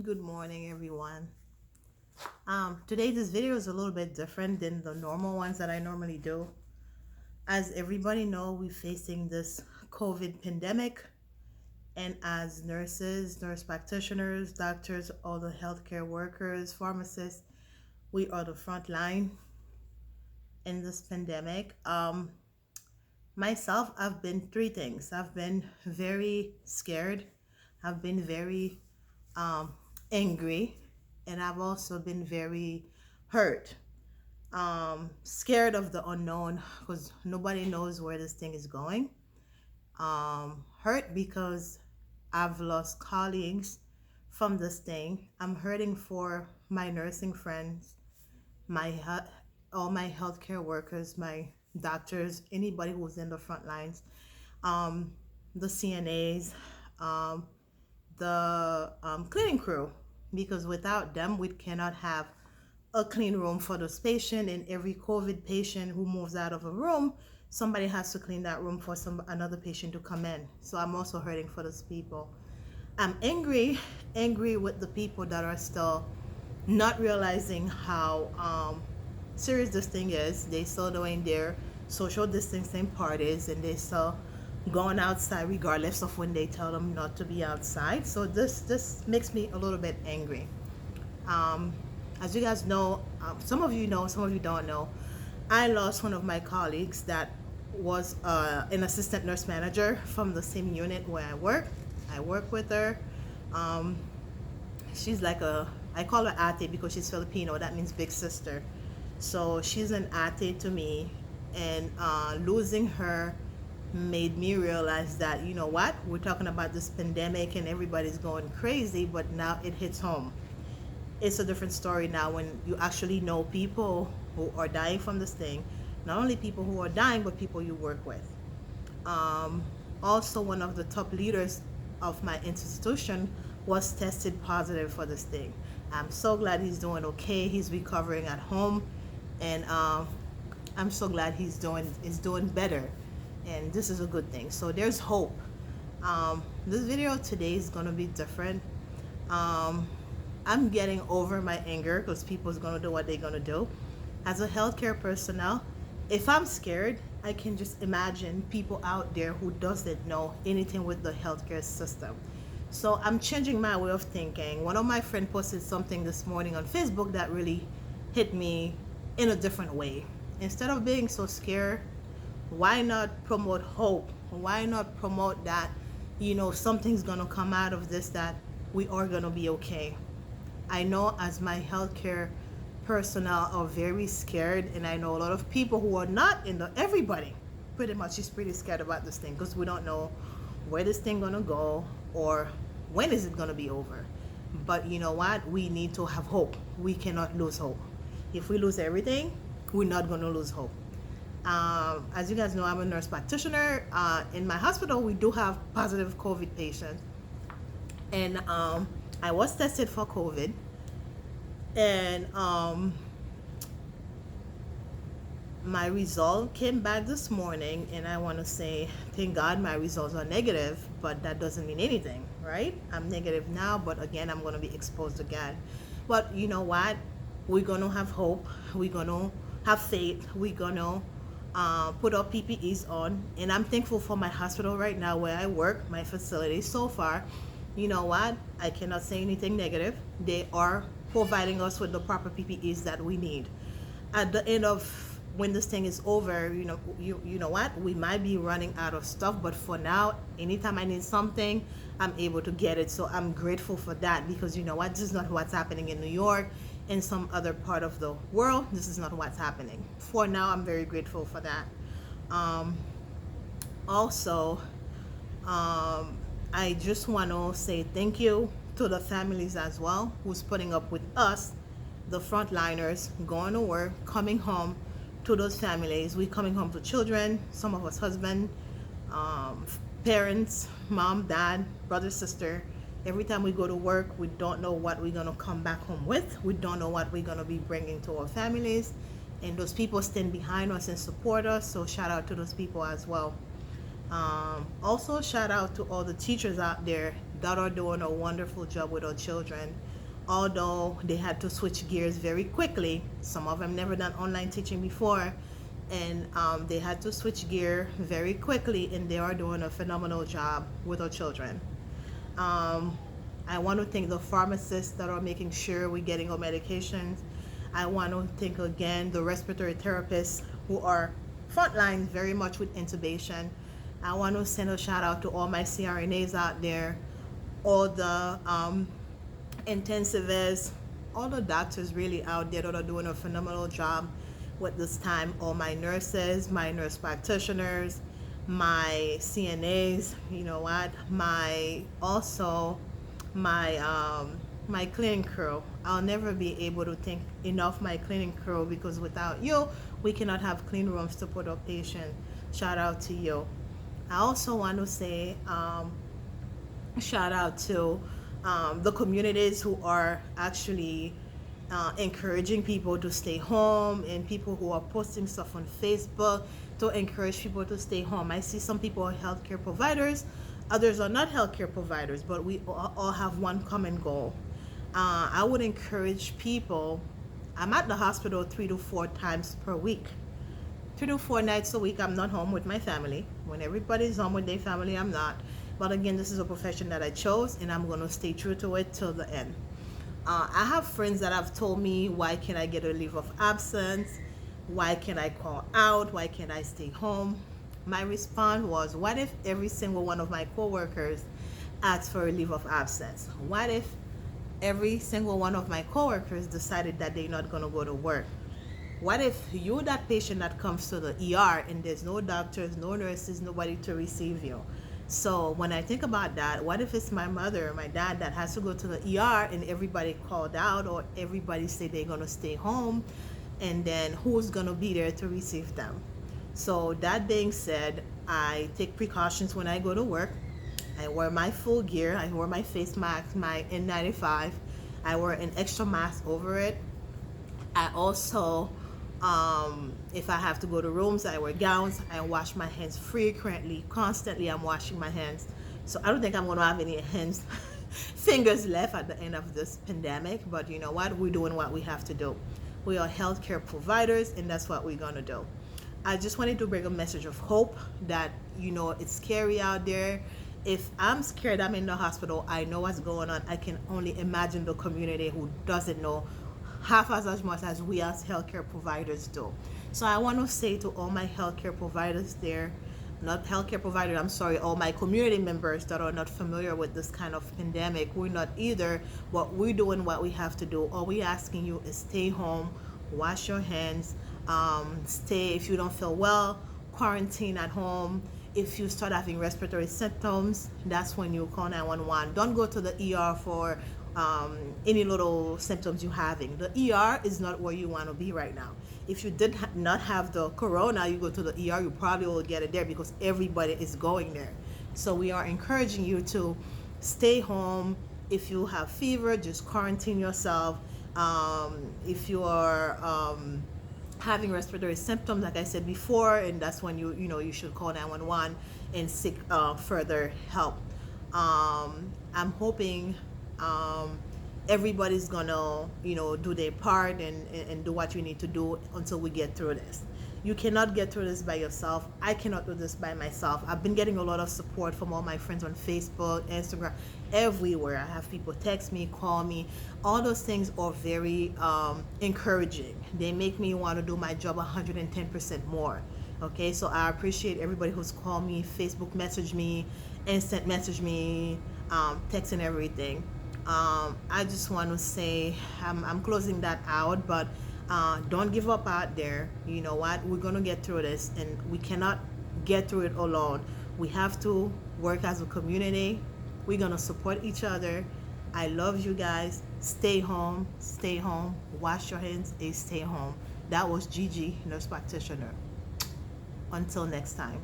Good morning, everyone. Today this video is a little bit different than the normal ones that I normally do. As everybody know, we're facing this COVID pandemic, and as nurses, nurse practitioners, doctors, all the healthcare workers, pharmacists, we are the front line in this pandemic. Myself, I've been three things. I've been very scared. I've been very um, angry, and I've also been very hurt. Scared of the unknown because nobody knows where this thing is going. Hurt because I've lost colleagues from this thing. I'm hurting for my nursing friends, my all my healthcare workers, my doctors, anybody who's in the front lines, um, the CNAs, um, the cleaning crew, because without them, we cannot have a clean room for this patient. And every COVID patient who moves out of a room, somebody has to clean that room for another patient to come in. So I'm also hurting for those people. I'm angry with the people that are still not realizing how serious this thing is. They still doing their social distancing parties, and they still going outside regardless of when they tell them not to be outside. So this makes me a little bit angry. Um, as you guys know, some of you know, some of you don't know, I lost one of my colleagues that was an assistant nurse manager from the same unit where I work. I work with her. Um, she's like I call her ate because she's Filipino. That means big sister. So she's an ate to me, and losing her made me realize that, you know what, we're talking about this pandemic and everybody's going crazy, but now it hits home. It's a different story now when you actually know people who are dying from this thing. Not only people who are dying, but people you work with. Um, Also, one of the top leaders of my institution was tested positive for this thing. I'm so glad he's doing okay. He's recovering at home, and I'm so glad is doing better, and this is a good thing. So there's hope. This video today is gonna be different. Um, I'm getting over my anger because people's gonna do what they're gonna do. As a healthcare personnel, if I'm scared, I can just imagine people out there who doesn't know anything with the healthcare system. So I'm changing my way of thinking. One of my friends posted something this morning on Facebook that really hit me in a different way. Instead of being so scared, why not promote hope? Why not promote that, something's gonna come out of this, that we are gonna be okay? I know as my healthcare personnel are very scared, and I know a lot of people who are not everybody pretty much is pretty scared about this thing because we don't know where this thing gonna go or when is it gonna be over. But you know what? We need to have hope. We cannot lose hope. If we lose everything, we're not gonna lose hope. As you guys know, I'm a nurse practitioner. In my hospital, we do have positive COVID patients, and I was tested for COVID, and my result came back this morning, and I want to say thank God my results are negative, but that doesn't mean anything, right? I'm negative now, but again, I'm going to be exposed again. But you know what? We're going to have hope. We're going to have faith. We're going to put our PPEs on, and I'm thankful for my hospital right now where I work, my facility. So far, you know what, I cannot say anything negative. They are providing us with the proper PPEs that we need. At the end of when this thing is over, you know what, we might be running out of stuff, but for now, anytime I need something, I'm able to get it. So I'm grateful for that, because you know what, this is not what's happening in New York, in some other part of the world. This is not what's happening. For now, I'm very grateful for that. um, Also, I just want to say thank you to the families as well who's putting up with us, the frontliners, going to work, coming home to those families. We coming home to children, some of us husband, um, parents, mom, dad, brother, sister. Every time we go to work, we don't know what we're gonna come back home with. We don't know what we're gonna be bringing to our families, and those people stand behind us and support us. So shout out to those people as well. Also, shout out to all the teachers out there that are doing a wonderful job with our children. Although they had to switch gears very quickly, some of them never done online teaching before, and they had to switch gear very quickly, and they are doing a phenomenal job with our children. Um, I want to thank the pharmacists that are making sure we're getting our medications. I want to thank again the respiratory therapists who are frontline very much with intubation. I want to send a shout out to all my CRNAs out there, all the intensivists, all the doctors really out there that are doing a phenomenal job with this time. All my nurses, my nurse practitioners, my CNAs, you know what, my also my cleaning crew. I'll never be able to thank enough my cleaning crew, because without you, we cannot have clean rooms to put our patient. Shout out to you. I also want to say shout out to the communities who are actually encouraging people to stay home, and people who are posting stuff on Facebook to encourage people to stay home. I see some people are healthcare providers, others are not healthcare providers, but we all have one common goal. I would encourage people. I'm at the hospital 3 to 4 times per week. 3 to 4 nights a week, I'm not home with my family. When everybody's home with their family, I'm not. But again, this is a profession that I chose, and I'm going to stay true to it till the end. I have friends that have told me, why can't I get a leave of absence? Why can't I call out? Why can't I stay home? My response was, what if every single one of my coworkers asked for a leave of absence? What if every single one of my coworkers decided that they're not going to go to work? What if you're that patient that comes to the ER and there's no doctors, no nurses, nobody to receive you? So when I think about that, what if it's my mother or my dad that has to go to the ER and everybody called out, or everybody say they're going to stay home, and then who's going to be there to receive them? So that being said, I take precautions when I go to work. I wear my full gear. I wear my face mask, my N95. I wear an extra mask over it. I also, if I have to go to rooms, I wear gowns. I wash my hands frequently, constantly. I'm washing my hands. So I don't think I'm going to have any hands, fingers left at the end of this pandemic. But you know what? We're doing what we have to do. We are healthcare providers, and that's what we're going to do. I just wanted to bring a message of hope that, it's scary out there. If I'm scared, I'm in the hospital, I know what's going on. I can only imagine the community who doesn't know half as much as we as healthcare providers do. So I want to say to all my healthcare providers there, not healthcare providers, I'm sorry, all my community members that are not familiar with this kind of pandemic, we're not either, but we're doing what we have to do. All we're asking you is stay home, wash your hands, stay, if you don't feel well, quarantine at home. If you start having respiratory symptoms, that's when you call 911. Don't go to the ER for any little symptoms you're having. The ER is not where you want to be right now. If you did not have the corona, you go to the ER, you probably will get it there, because everybody is going there. So we are encouraging you to stay home. If you have fever, just quarantine yourself. If you are having respiratory symptoms, like I said before, and that's when you should call 911 and seek further help. I'm hoping everybody's gonna do their part and do what you need to do until we get through this. You cannot get through this by yourself. I cannot do this by myself. I've been getting a lot of support from all my friends on Facebook, Instagram, everywhere. I have people text me, call me. All those things are very encouraging. They make me want to do my job 110% more. Okay, so I appreciate everybody who's called me, Facebook message me, instant message me, text and everything. I just want to say I'm closing that out, but don't give up out there. You know what? We're going to get through this, and we cannot get through it alone. We have to work as a community. We're going to support each other. I love you guys. Stay home, wash your hands, and stay home. That was Gigi, nurse practitioner. Until next time.